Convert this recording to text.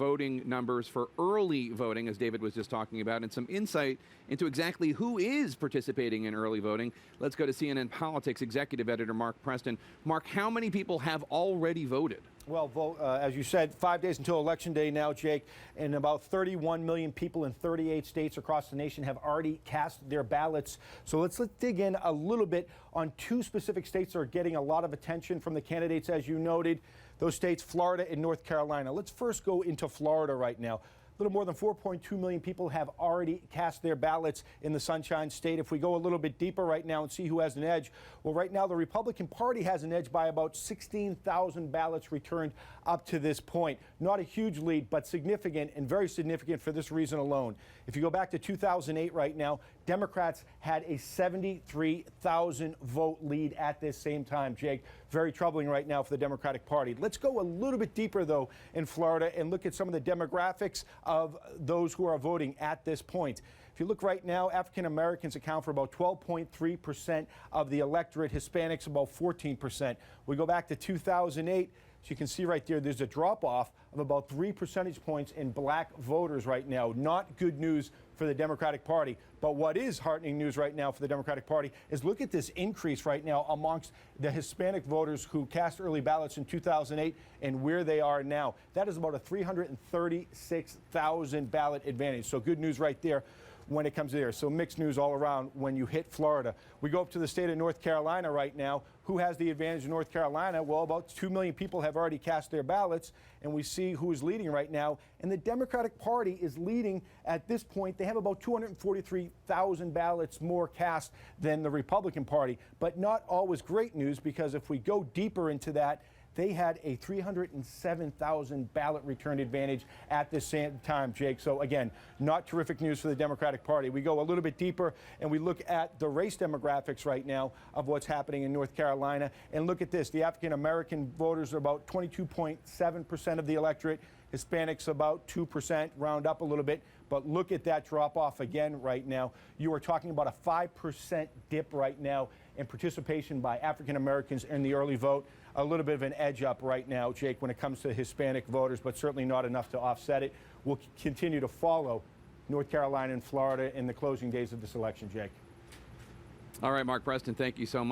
voting numbers for early voting, as David was just talking about, and some insight into exactly who is participating in early voting. Let's go to CNN Politics Executive Editor Mark Preston. Mark, how many people have already voted? Well, as you said, 5 days until Election Day now, Jake, and about 31 million people in 38 states across the nation have already cast their ballots. So let's dig in a little bit on two specific states that are getting a lot of attention from the candidates, as you noted. Those states, Florida and North Carolina. Let's first go into Florida right now. A little more than 4.2 million people have already cast their ballots in the Sunshine State. If we go a little bit deeper right now and see who has an edge, well, right now the Republican Party has an edge by about 16,000 ballots returned up to this point. Not a huge lead, but significant, and very significant for this reason alone. If you go back to 2008 right now, Democrats had a 73,000 vote lead at this same time, Jake. Very troubling right now for the Democratic Party. Let's go a little bit deeper, though, in Florida and look at some of the demographics of those who are voting at this point. If you look right now, African Americans account for about 12.3% of the electorate, Hispanics about 14%. We go back to 2008. So you can see right there, there's a drop-off of about 3 percentage points in black voters right now. Not good news for the Democratic Party. But what is heartening news right now for the Democratic Party is look at this increase right now amongst the Hispanic voters who cast early ballots in 2008 and where they are now. That is about a 336,000 ballot advantage. So good news right there when it comes there. So mixed news all around when you hit Florida. We go up to the state of North Carolina right now. Who has the advantage in North Carolina? Well, about 2 million people have already cast their ballots, and we see who is leading right now. And the Democratic Party is leading at this point. They have about 243,000 ballots more cast than the Republican Party, but not always great news, because if we go deeper into that, they had a 307,000 ballot return advantage at the same time, Jake. So again, not terrific news for the Democratic Party. We go a little bit deeper and we look at the race demographics right now of what's happening in North Carolina. And look at this. The African American voters are about 22.7% of the electorate. Hispanics about 2%, round up a little bit. But look at that drop off again right now. You are talking about a 5% dip right now in participation by African Americans in the early vote. A little bit of an edge up right now, Jake, when it comes to Hispanic voters, but certainly not enough to offset it. We'll continue to follow North Carolina and Florida in the closing days of this election, Jake. All right, Mark Preston, thank you so much.